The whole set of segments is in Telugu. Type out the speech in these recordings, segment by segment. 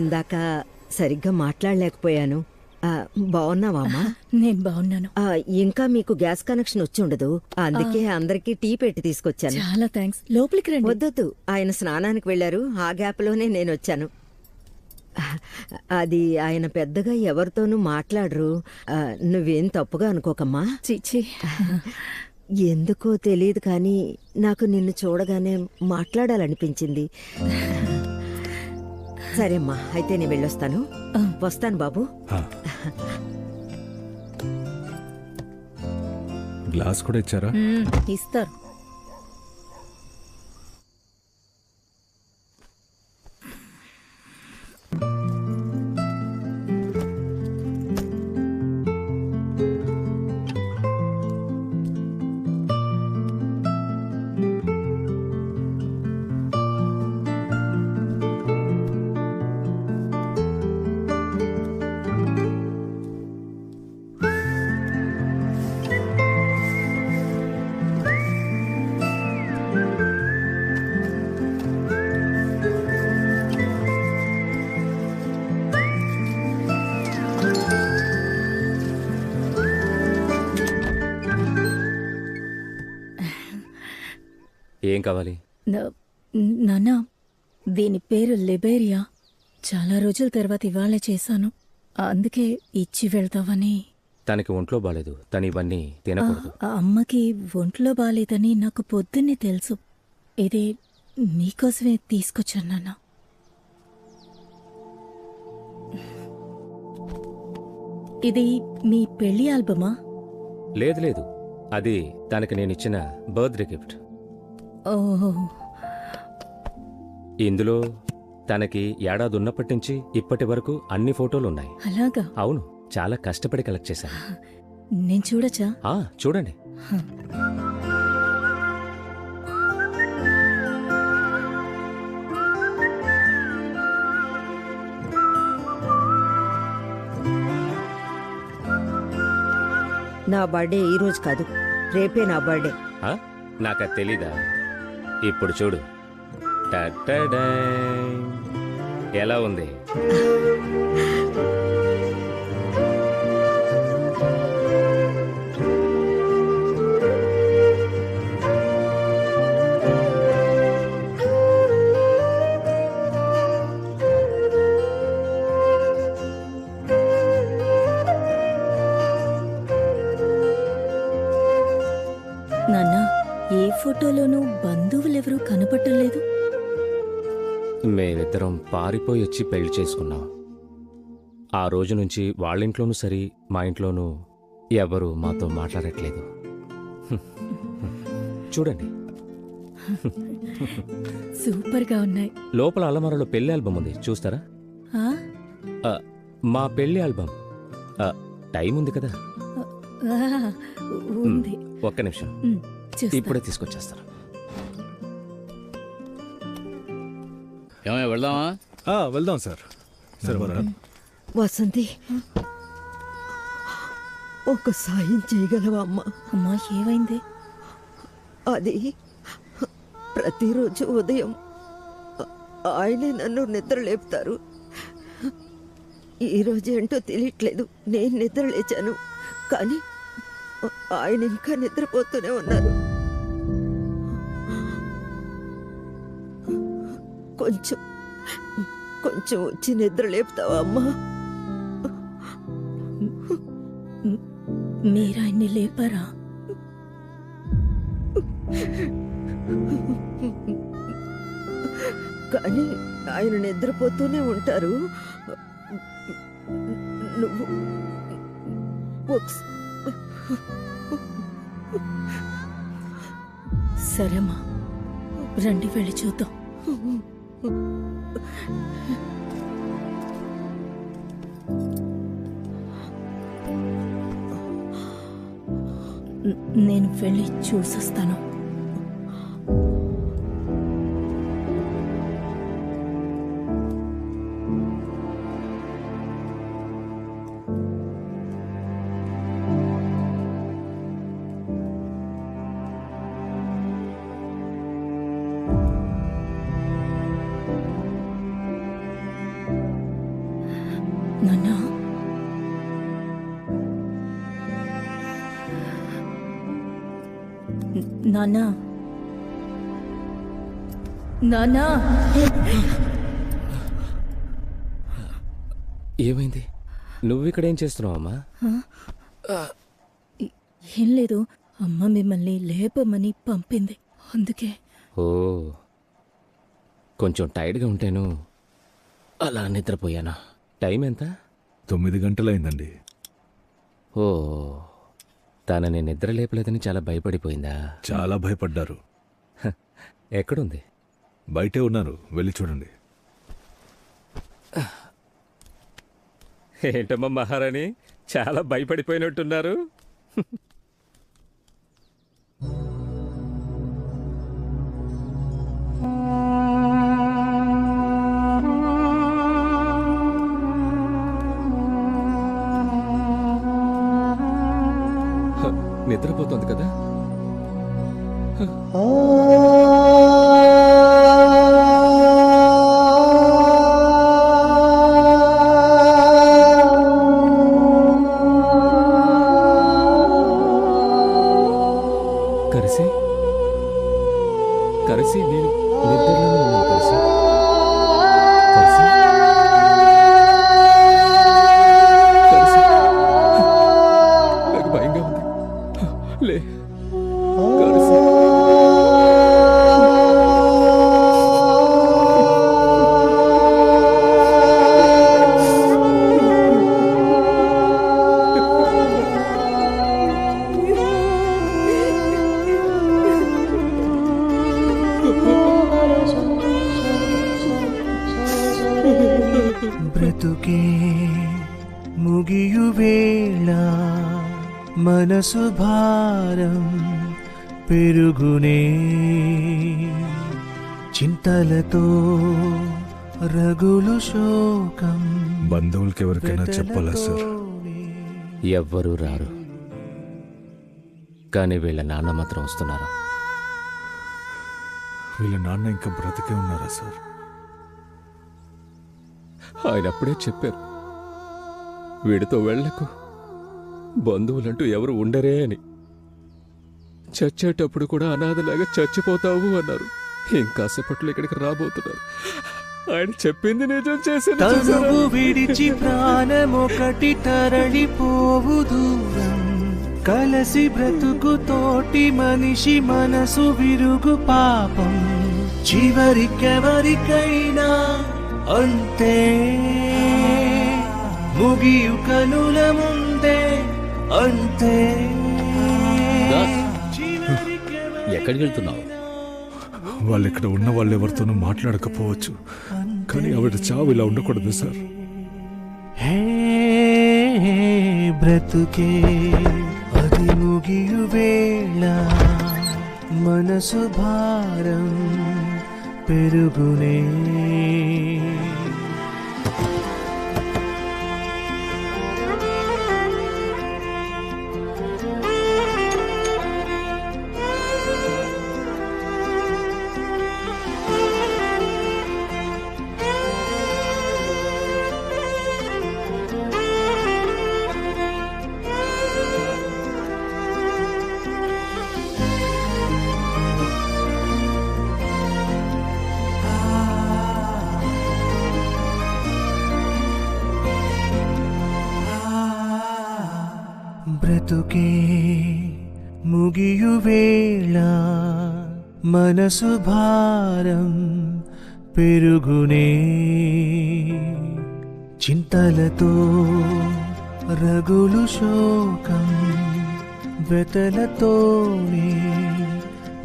ఇందాక సరిగ్గా మాట్లాడలేకపోయాను. బాగున్నావా అమ్మా? నేను బాగున్నాను. ఇంకా మీకు గ్యాస్ కనెక్షన్ వచ్చి ఉండదు, అందుకే అందరికీ టీ పెట్టి తీసుకొచ్చాను. చాలా థ్యాంక్స్. లోపలికి రండి. వద్దొద్దు, ఆయన స్నానానికి వెళ్లారు, ఆ గ్యాప్లోనే నేను వచ్చాను. అది ఆయన పెద్దగా ఎవరితోనూ మాట్లాడరు. నువ్వేం తప్పుగా అనుకోకమ్మా. చిచి, ఎందుకో తెలియదు కానీ నాకు నిన్ను చూడగానే మాట్లాడాలనిపించింది. సరేమ్మా, అయితే నేను వెళ్ళొస్తాను. వస్తాను బాబు. గ్లాస్ కూడా ఇచ్చారా? ఇస్తారు. ఏం కావాలి? నాన్న, దీని పేరు లిబేరియా. చాలా రోజుల తర్వాత ఇవాళే చేశాను, అందుకే ఇచ్చి వెళ్తావని. తనకి ఒంట్లో బాలేదు, తను ఇవన్నీ తినకూడదు. అమ్మకి ఒంట్లో బాలేదని నాకు పొద్దున్నే తెలుసు. ఇది నీకోసమే తీసుకొచ్చాను నాన్న. ఇది మీ పెళ్లి ఆల్బమా? లేదు లేదు, అది తనకి నేనిచ్చిన బర్త్డే గిఫ్ట్. ఓహో. ఇందులో తనకి ఏడాది ఉన్నప్పటి నుంచి ఇప్పటి వరకు అన్ని ఫోటోలు ఉన్నాయి. అలాగా? అవును, చాలా కష్టపడి కలెక్ట్ చేశాను. నేను చూడచ్చా? చూడండి. నా బర్త్డే ఈ రోజు కాదు, రేపే నా బర్త్డే. నాకది తెలీదా? ఇప్పుడు చూడు. టట్టడాయ్. ఎలా ఉంది? నాన్న, ఏ ఫోటోలోనూ బంధువులెవరూ కనపట్టలేదు. మేమిద్దరం పారిపోయి వచ్చి పెళ్లి చేసుకున్నాం. ఆ రోజు నుంచి వాళ్ళింట్లోనూ సరి, మా ఇంట్లోనూ ఎవరు మాతో మాట్లాడట్లేదు. చూడండి. సూపర్గా ఉన్నాయి. లోపల అలమారలో పెళ్లి ఆల్బమ్ ఉంది, చూస్తారా? మా పెళ్లి ఆల్బమ్. టైం ఉంది కదా. ఉంది. ఒక్క నిమిషం, ఇప్పుడే తీసుకొచ్చేస్తాను. ఏమయ్య, వెళ్దామా? వెళ్దాం సార్. సరే వసంతి, ఒక సాయం చేయగలవా అమ్మా? అమ్మా, ఏమైంది? అది ప్రతిరోజు ఉదయం ఆయనే నన్ను నిద్ర లేపుతారు. ఈరోజు ఏంటో తెలియట్లేదు, నేను నిద్ర లేచాను కానీ ఆయన ఇంకా నిద్రపోతూనే ఉన్నారు. కొంచెం కొంచెం వచ్చి నిద్ర లేపుతావా అమ్మా? మీరాయన్ని లేపారా? కానీ ఆయన నిద్రపోతూనే ఉంటారు. నువ్వు సరేమ్మా, రండి వెళ్ళి చూద్దాం. నేను వెళ్ళి చూసొస్తాను. నాన్నా నాన్నా నాన్నా ఏమైంది? నువ్వు ఇక్కడ ఏం చేస్తున్నావమ్మా? ఏం లేదు, అమ్మ మిమ్మల్ని లేపమని పంపింది, అందుకే. ఓ, కొంచెం టైర్డ్గా ఉంటేను అలా నిద్రపోయానా. టైం ఎంత? 9 గంటలైందండి. ఓ, తనని నిద్ర లేపలేదని చాలా భయపడిపోయిందా? చాలా భయపడ్డారు. ఎక్కడుంది? బయటే ఉన్నారు, వెళ్ళి చూడండి. ఏంటమ్మా మహారాణి, చాలా భయపడిపోయినట్టున్నారు. నిద్రపోతుంది కదా. కరిసి కరిసి నేను నిద్రలోనే ఉన్నాను. కరిసి కరిసి కరిసి నాకు భయంగా ఉంది. లే కరిసి. బ్రతుకే ముగియువేళ మనసు భారం పెరుగునే, చింతలతో రగులు శోకం. బంధువులకి ఎవరికైనా చెప్పాలా సార్? ఎవ్వరూ రారు, కానీ వీళ్ళ నాన్న మాత్రం వస్తున్నారు. వీళ్ళ నాన్న ఇంకా బ్రతికే ఉన్నారా సార్? ఆయన అప్పుడే చెప్పారు, వీడితో వెళ్ళకు, బంధువులంటూ ఎవరు ఉండరే అని. చచ్చేటప్పుడు కూడా అనాథలాగా చచ్చిపోతావు అన్నారు. ఇంకాసేపట్లో ఇక్కడికి రాబోతున్నారు. ఆయన చెప్పింది నిజం చేసి తనువు విడిచి ప్రాణమొకటి తరలిపోవు దూరం, కలసి బ్రతుకు తోటి మనిషి మనసు విరుగు పాపం. చివరికెవరికైనా అంతే, ముగియు కనుల ముందే అంతే. ఎక్కడికి వెళ్తున్నావు? వాళ్ళు ఇక్కడ ఉన్న వాళ్ళు ఎవరితోనూ మాట్లాడకపోవచ్చు, కానీ ఆవిడ చావు ఇలా ఉండకూడదు సార్. హే బ్రతుకే అది ముగియు వేళ మనసు భారం పెరుగునే. బ్రతుకే ముగియు వేళ మనసు భారం పెరుగునే, చింతలతో రగులు శోకం వెతలతోనే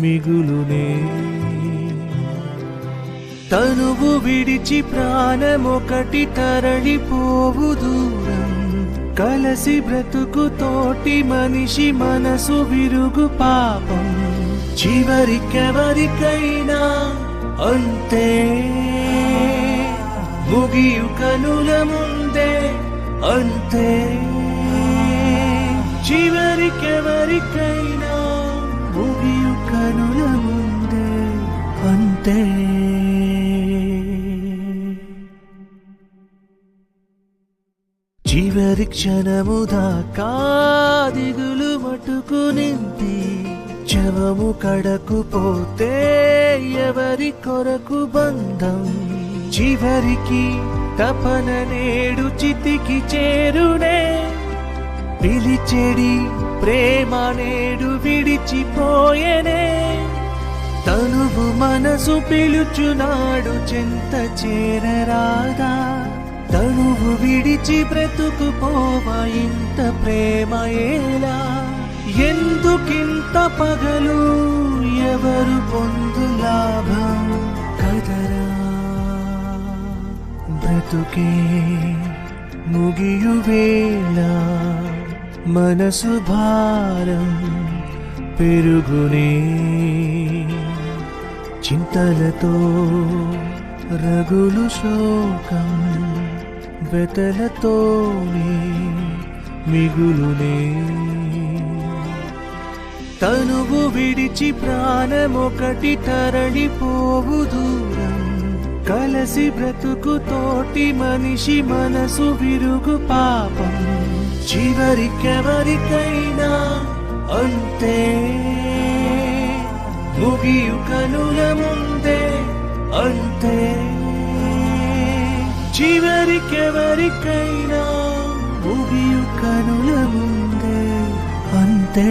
మిగులునే. తనువు విడిచి ప్రాణమొకటి తరలిపోవు దూరం, కలసి బ్రతుకు తోటి మనిషి మనసు విరుగు పాపం. చివరికెవరికైనా అంతే, ముగియు కనుల ముందే అంతే. చివరికెవరికైనా ముగియు కనుల ముందే అంతే. చివరి క్షణము దాకా దిగులు మటుకు నింపి శవము కడకు పోతే ఎవరి కొరకు బంధం చివరికి తపన నేడు చితికి చేరునే పిలిచెడి ప్రేమ నేడు విడిచిపోయేనే తనువు మనసు పిలుచునాడు చెంత చేరరాదా తనువు విడిచి బ్రతుకుపోవా ఇంత ప్రేమ ఏలా ఎందుకింత పగలు ఎవరు పొందు లాభం కదరా బ్రతుకే ముగియువేళ మనసు భారం పెరుగునే చింతలతో రగులు శోకం వెతలతోనే మిగులునే తనువు విడిచి ప్రాణమొకటి తరలిపోవు దూరం కలసి బ్రతుకు తోటి మనిషి మనసు విరుగు పాపం చివరికెవరికైనా అంతే ముగియు కనుల ముందే అంతే చివరికెవరికైనా ముగియు కనుల ముందే అంతే